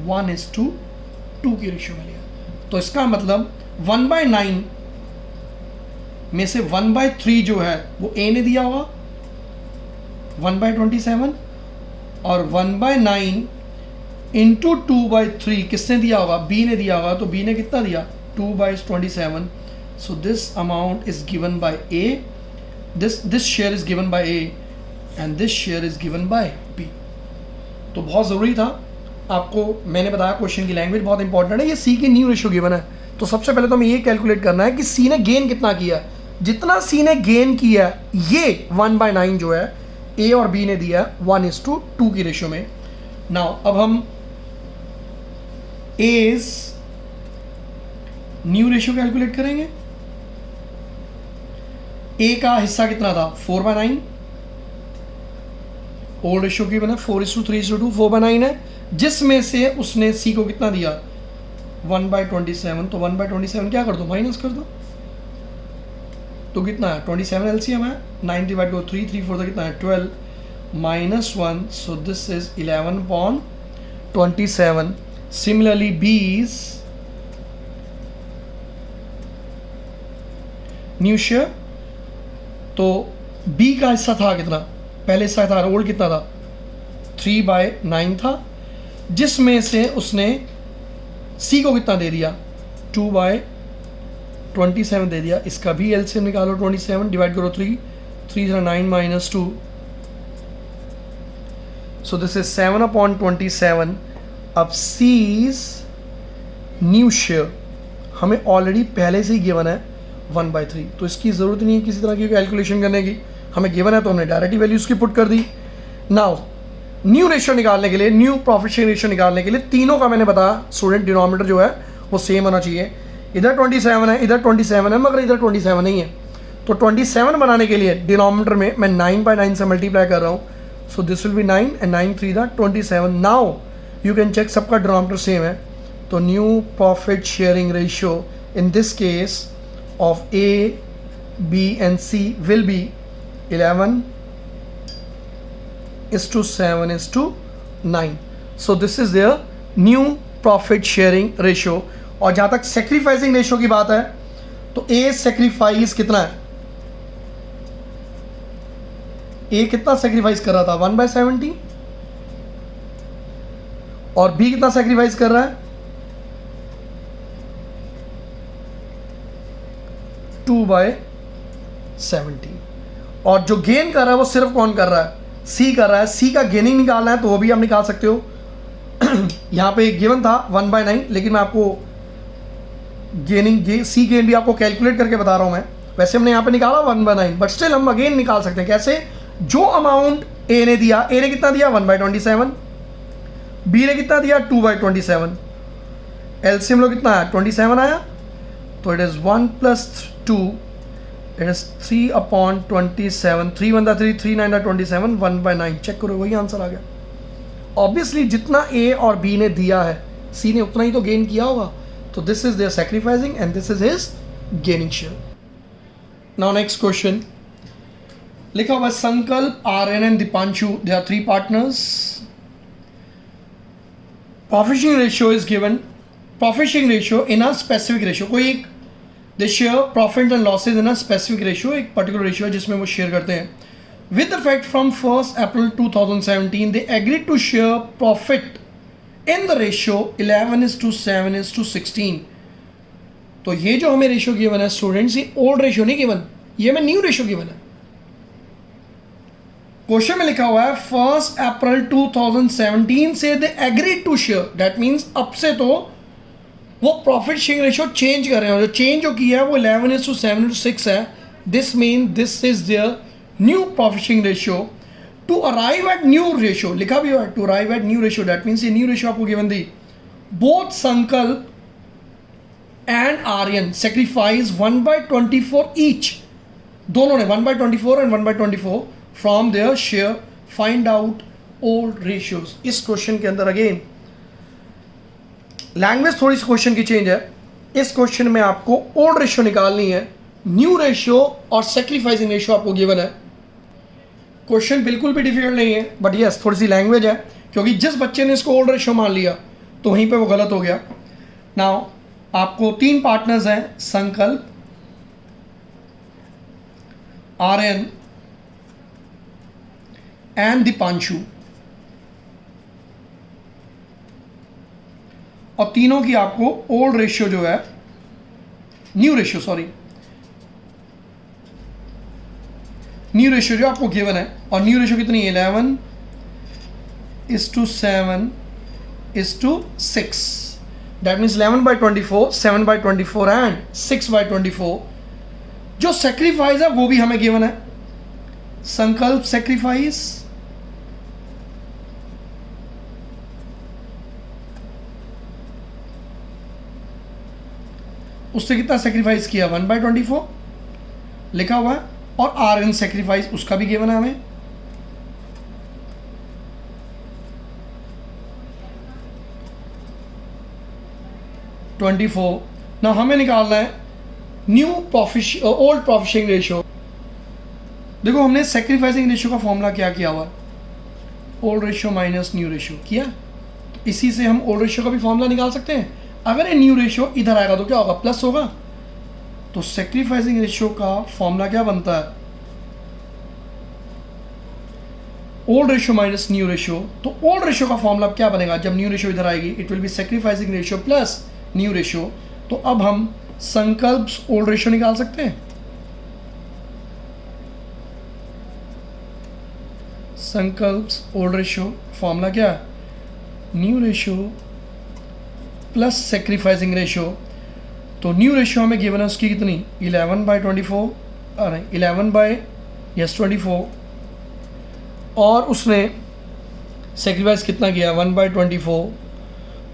1:2 की रेशियो में लिया है। तो इसका मतलब 1/9 में से 1/3 जो है वो ए ने दिया होगा 1/27, और 1/9 इंटू 2/3 किसने दिया होगा बी ने दिया होगा। तो बी ने कितना दिया 2/27। So this amount is given by A, this share is given by A and this share is given by B. तो बहुत ज़रूरी था आपको, मैंने बताया क्वेश्चन की लैंग्वेज बहुत इंपॉर्टेंट है। ये सी की न्यू रेशियो गिवन है, तो सबसे पहले तो हमें ये कैलकुलेट करना है कि सी ने गेन कितना किया है। जितना सी ने गेन किया ये 1/9 जो है ए और बी ने दिया 1:2 की रेशियो में। नाउ अब हम एज न्यू रेशियो कैलकुलेट करेंगे। ए का हिस्सा कितना था 4/9, ओल्ड रेशियो की बना 4:3:2, 4/9 है, जिसमें से उसने सी को कितना दिया 1/27। तो 1/27 क्या कर दो माइनस कर दो, तो कितना है 27 एलसीएम है, 9 डिवाइड करो 3, 3 4 कितना है 12 -1। So this is 11/27। सिमिलरली बीज न्यू शेयर, तो बी का हिस्सा था कितना, पहले हिस्सा था ओल्ड कितना था 3/9 था, जिसमें से उसने सी को कितना दे दिया 2/27 दे दिया। इसका भी एलसीएम निकालो, 27 डिवाइड करो 3, 3 9 -2, सो दिस इज 7/27। अब सीज न्यू शेयर हमें ऑलरेडी पहले से ही गिवन है 1/3, तो इसकी ज़रूरत नहीं है किसी तरह की कैलकुलेशन करने की, हमें गिवन है तो हमने डायरेक्टली वैल्यू उसकी पुट कर दी। नाउ न्यू रेशियो निकालने के लिए, न्यू प्रॉफिट शेयर रेशियो निकालने के लिए तीनों का मैंने बताया स्टूडेंट डिनोमिनेटर जो है वो सेम होना चाहिए। इधर 27 है, इधर 27 है, मगर इधर 27 नहीं है। तो 27 बनाने के लिए डिनोमिनेटर में मैं 9/9 से मल्टीप्लाई कर रहा हूँ। So this will be 9 and 9 3 27। Now you can check सबका डिनोमिनेटर सेम है। तो new profit sharing ratio in this case of A, B and C will be 11:7:9. So this is their new profit sharing ratio. और जहाँ तक सेक्रीफाइसिंग रेशियो की बात है तो A सेक्रीफाइस कितना है, A कितना सेक्रीफाइस कर रहा था 1/70, और B कितना सेक्रीफाइस कर रहा है 2/70। और जो गेन कर रहा है वो सिर्फ कौन कर रहा है सी कर रहा है। सी का गेनिंग निकालना है तो वो भी आप निकाल सकते हो। यहाँ पे गिवन था 1/9, लेकिन मैं आपको गेनिंग सी गेन भी आपको कैलकुलेट करके बता रहा हूँ मैं। वैसे हमने यहाँ पे निकाला 1/9, बट स्टिल हम अगेन निकाल सकते हैं। कैसे, जो अमाउंट ए ने दिया, ए ने कितना दिया 1/27, बी ने कितना दिया 2/27, एलसीएम लो कितना है 27 आया, तो it is 1 + 2, it is 3/27, 3 × 3, 3 9 27, 1/9। Check करो वही आंसर आ गया। ऑब्वियसली जितना ए और बी ने दिया है सी ने उतना ही तो गेन किया होगा। तो this is their sacrificing and this is his gaining share. Now next question लिखा हुआ Sankalp, Aryan and Deepanshu, they are 3 partners. Profit sharing ratio is given, profit sharing ratio in a specific ratio, कोई एक they share profit and losses in a specific ratio, एक पर्टिकुलर रेशियो है जिसमें वो शेयर करते हैं। With effect from 1 April 2017 they agreed to share profit in the ratio 11:7:16। तो ये जो हमें रेशियो गिवन है स्टूडेंट्स, ये ओल्ड रेशियो नहीं गिवन, ये हमें न्यू रेशियो गिवन है। क्वेश्चन में लिखा हुआ है 1 अप्रैल 2017 से they agreed to share, that means अब से तो वो प्रॉफिट शेयरिंग रेशियो चेंज कर रहे हैं, जो चेंज जो किया है वो 11:7:6 है। This mean this is their new profit sharing ratio. To arrive at new ratio लिखा भी हुआ है, to arrive at new ratio, that means ये न्यू रेशियो आपको given the both Sankalp and Aryan sacrifice 1/24 each, दोनों ने 1/24 and 1/24 from their share, find out old ratios. इस क्वेश्चन के अंदर अगेन लैंग्वेज थोड़ी सी क्वेश्चन की चेंज है। इस क्वेश्चन में आपको ओल्ड रेशियो निकालनी है, न्यू रेशियो और सेक्रीफाइसिंग रेशियो आपको गिवन है। क्वेश्चन बिल्कुल भी डिफिकल्ट नहीं है, बट यस थोड़ी सी लैंग्वेज है, क्योंकि जिस बच्चे ने इसको ओल्ड रेशियो मान लिया तो वहीं पे वो गलत हो गया। नाउ आपको 3 पार्टनर्स हैं, संकल्प, आर्यन एंड दीपांशु, और तीनों की आपको ओल्ड रेशियो जो है, न्यू रेशियो जो आपको गिवन है, और न्यू रेशियो कितनी है 11:7:6। That means 11/24, 7/24 and 6/24। जो सेक्रीफाइस है वो भी हमें गिवन है, संकल्प सेक्रीफाइस उससे कितना सेक्रीफाइस किया 1/24 लिखा हुआ है, और आर्यन सेक्रीफाइस उसका भी गिवन है हमें। ना हमें निकालना है ओल्ड प्रोफिशिंग रेशियो। देखो हमने सेक्रीफाइसिंग रेशियो का फॉर्मूला क्या किया हुआ, old ratio minus new ratio किया, तो इसी से हम ओल्ड रेशियो का भी फॉर्मूला निकाल सकते हैं। अगर ये न्यू रेशियो इधर आएगा तो क्या होगा, प्लस होगा। तो सेक्रीफाइसिंग रेशियो का फॉर्मूला क्या बनता है, old ratio minus new ratio. तो ओल्ड रेशियो का फॉर्मूला क्या बनेगा, जब न्यू रेशियो इधर आएगी it will be sacrificing ratio plus new ratio. तो अब हम संकल्प ओल्ड रेशियो निकाल सकते हैं। संकल्प ओल्ड रेशियो फॉर्मूला क्या है, new ratio plus sacrificing ratio. तो न्यू रेशियो हमें गिवन है उसकी कितनी 11/24, अरे 11/24, और उसने सेक्रीफाइस कितना किया 1/24।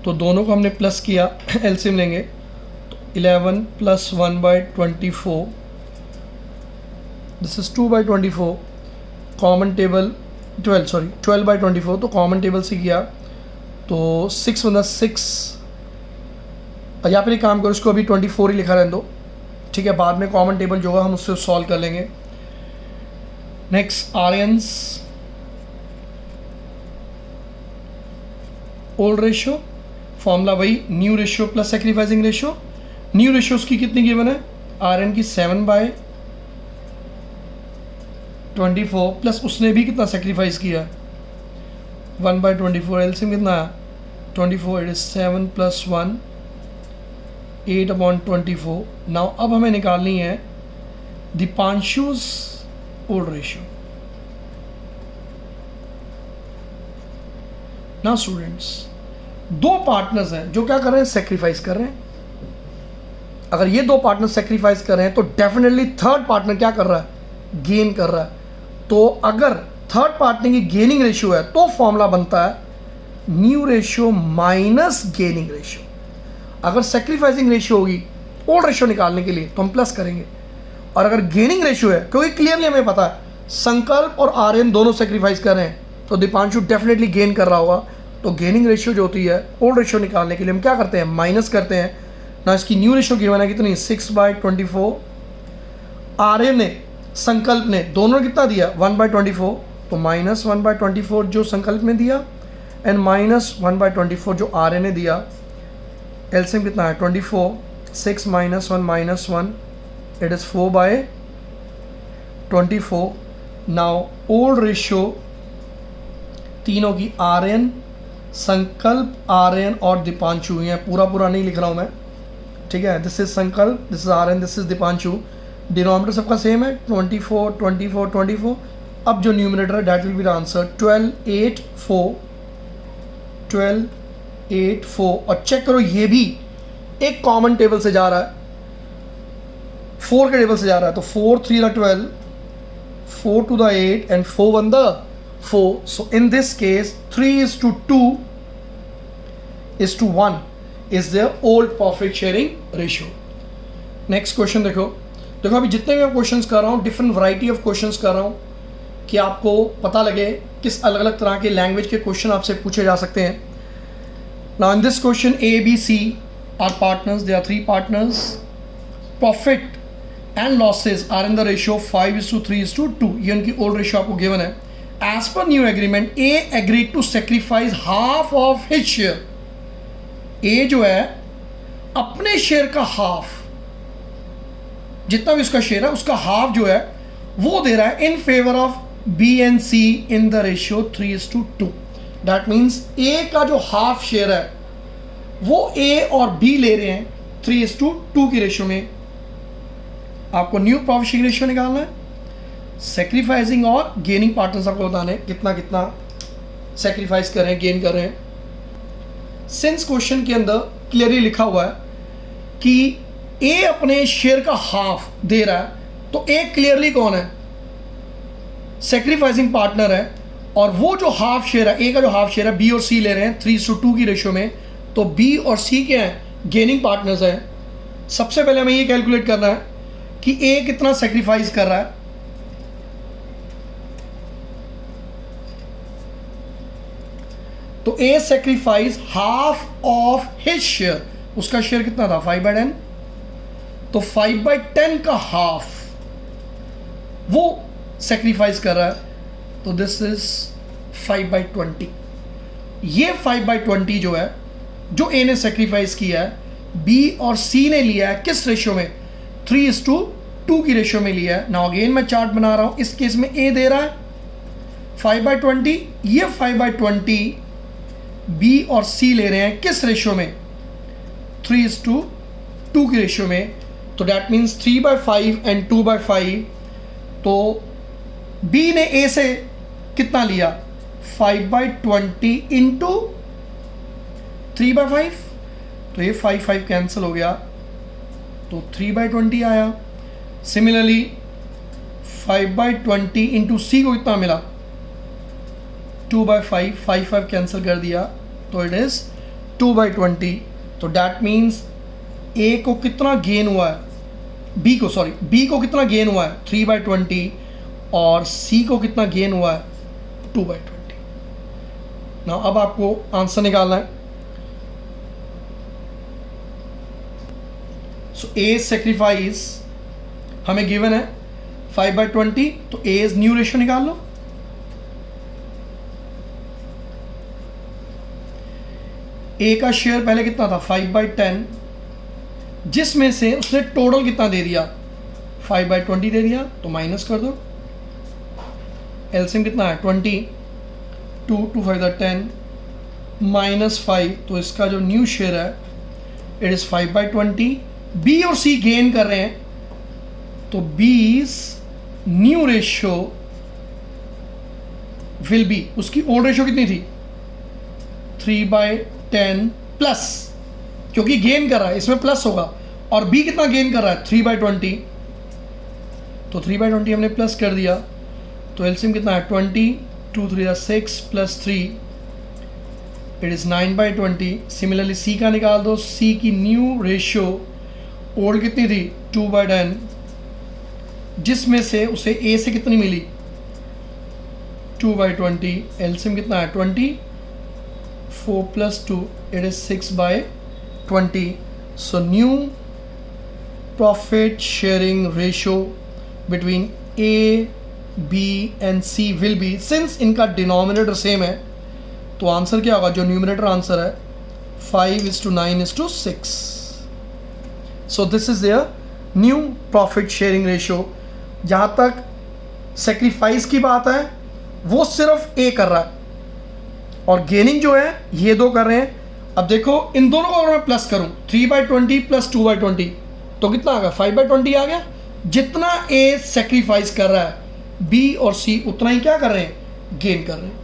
तो दोनों को हमने प्लस किया, एलसीएम लेंगे तो 11 + 1/24, दिस इज 2/24, कॉमन टेबल 12/24, तो कॉमन टेबल से किया तो 6 × 6, या फिर एक काम करो इसको अभी 24 ही लिखा रहने दो, ठीक है, बाद में कॉमन टेबल जो होगा हम उससे सॉल्व कर लेंगे। Next Aryan's old ratio, formula वही new ratio plus sacrificing ratio. New ratio उसकी कितनी गिवन है, आर्यन की 7/24 प्लस उसने भी कितना सेक्रीफाइस किया 1/24, एलसीएम कितना है 24, इट इज 7 + 1 8/24। नाउ अब हमें निकालनी है Deepanshu's old ratio. Now students, 2 partners हैं जो क्या कर रहे हैं, सेक्रीफाइस कर रहे हैं। अगर ये 2 पार्टनर सेक्रीफाइस कर रहे हैं तो डेफिनेटली थर्ड पार्टनर क्या कर रहा है, गेन कर रहा है। तो अगर थर्ड पार्टनर की गेनिंग रेशियो है तो फॉर्मूला बनता है new ratio minus gaining ratio. अगर सेक्रीफाइसिंग रेशियो होगी ओल्ड रेशियो निकालने के लिए तो हम प्लस करेंगे, और अगर गेनिंग रेशियो है, क्योंकि क्लियरली हमें पता है संकल्प और आर्यन दोनों सेक्रीफाइस कर रहे हैं, तो दीपांशु डेफिनेटली गेन कर रहा होगा। तो गेनिंग रेशियो जो होती है ओल्ड रेशियो निकालने के लिए हम क्या करते हैं, माइनस करते हैं ना। इसकी न्यू रेशियो गिवन है कितनी 6/24, आर्यन ने संकल्प ने दोनों कितना दिया 1/24, तो माइनस 1/24 जो संकल्प ने दिया एंड माइनस 1/24 जो आर्यन ने दिया। एलसीएम कितना है 24, 6 - 1 -1, it is 4/24। Now old ratio तीनों की आर्यन, संकल्प, आर्यन और दीपांशु, ये पूरा नहीं लिख रहा हूँ मैं, ठीक है। This is Sankalp, this is Aryan, this is Deepanshu. Denominator सबका सेम है 24, 24, 24। अब जो न्यूमिनेटर है that will be the answer 12, 8, 4, 12, 8, 4। और चेक करो ये भी एक कॉमन टेबल से जा रहा है, 4 के टेबल से जा रहा है। तो 4 × 3 = 12, 4 × 2 = 8 and 4 × 1 = 4. So in this case 3:2 is to 1. Is the old profit sharing ratio. Next question देखो अभी जितने भी मैं क्वेश्चंस कर रहा हूँ डिफरेंट वैरायटी ऑफ क्वेश्चंस कर रहा हूँ कि आपको पता लगे किस अलग अलग तरह के लैंग्वेज के क्वेश्चन आपसे पूछे जा सकते हैं। Now in this question A B C are partners, they are 3 partners, profit and losses are in the ratio 5:3:2। ये उनकी ओल्ड रेशियो आपको गिवन है। As per new agreement A agreed to sacrifice half of his share. A जो है अपने शेयर का हाफ, जितना भी उसका शेयर है उसका हाफ जो है वो दे रहा है in favour of B and C in the ratio 3:2। That means A का जो हाफ शेयर है वो ए और बी ले रहे हैं 3:2 की रेशियो में। आपको न्यू प्रॉफिट शेयरिंग रेशियो निकालना है, सेक्रीफाइसिंग और गेनिंग पार्टनर्स आपको बताने कितना कितना सेक्रीफाइस कर रहे हैं, गेन कर रहे हैं। सिंस क्वेश्चन के अंदर क्लियरली लिखा हुआ है कि ए अपने शेयर का हाफ दे रहा है, तो ए क्लियरली कौन है? सेक्रीफाइसिंग पार्टनर है। और वो जो हाफ शेयर है, ए का जो हाफ शेयर है बी और सी ले रहे हैं 3:2 की रेशियो में, तो बी और सी क्या है? गेनिंग पार्टनर्स हैं। सबसे पहले हमें ये कैलकुलेट करना है कि ए कितना सेक्रीफाइस कर रहा है। तो a sacrifice half of his share, उसका शेयर कितना था 5/10, तो 5/10 का हाफ वो सेक्रीफाइस कर रहा है, तो दिस इज 5/20। ये 5/20 जो है जो ए ने सेक्रीफाइस किया है, बी और सी ने लिया है किस रेशियो में? 3:2 की रेशियो में लिया है। नाउ अगेन मैं चार्ट बना रहा हूं, इस केस में ए दे रहा है 5/20, ये 5/20 बी और सी ले रहे हैं किस रेशियो में? 3:2 की रेशियो में। तो दैट मीन्स 3/5 एंड 2/5। तो बी ने ए से कितना लिया? 5/20 इंटू 3/5, तो ये 5 कैंसिल हो गया, तो 3/20 आया। सिमिलरली 5/20 इंटू सी को कितना मिला? 2/5, 5 कैंसिल कर दिया, तो इट इज 2/20। तो डैट मीन्स ए को कितना गेन हुआ है? बी को कितना गेन हुआ है? 3/20, और सी को कितना गेन हुआ है? 2/20। ना अब आपको आंसर निकालना है। सो ए सेक्रीफाइस हमें गिवन है 5/20, तो ए इज न्यू रेशियो निकाल लो। ए का शेयर पहले कितना था? 5/10, जिसमें से उसने टोटल कितना दे दिया? 5/20 दे दिया, तो माइनस कर दो। एलसीएम कितना है? 20, 2 5 10 -5, तो इसका जो न्यू शेयर है इट इज 5/20। बी और सी गेन कर रहे हैं, तो बी's न्यू रेशियो विल बी, उसकी ओल्ड रेशियो कितनी थी? 3/10 प्लस, क्योंकि गेन कर रहा है इसमें प्लस होगा, और बी कितना गेन कर रहा है? 3/20, तो 3/20 हमने प्लस कर दिया, तो एलसीएम कितना है? 20, 2 3 6 plus 3, it is 9/20। Similarly C का निकाल दो, सी की न्यू रेशियो ओल्ड कितनी थी? 2/10, जिसमें से उसे ए से कितनी मिली? 2/20। एलसीएम कितना है? 20, 4 + 2, it is 6/20। So new profit sharing ratio between A, B and C will be, since इनका डिनोमिनेटर सेम है, तो आंसर क्या होगा? जो न्यूमिनेटर आंसर है 5:9:6। So this is their new profit sharing ratio. जहाँ तक सेक्रीफाइस की बात है वो सिर्फ ए कर रहा है, और गेनिंग जो है ये दो कर रहे हैं। अब देखो इन दोनों को अगर मैं प्लस करूं, 3/20 + 2/20, तो कितना आ गया? 5/20 आ गया। जितना ए सेक्रीफाइस कर रहा है बी और सी उतना ही क्या कर रहे हैं? गेन कर रहे हैं।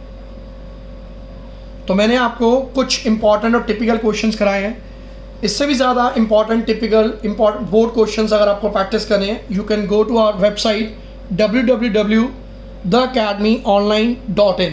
तो मैंने आपको कुछ इंपॉर्टेंट और टिपिकल क्वेश्चंस कराए हैं। इससे भी ज़्यादा इंपॉर्टेंट बोर्ड क्वेश्चंस अगर आपको प्रैक्टिस करने हैं, you can go to our website www.theacademyonline.in।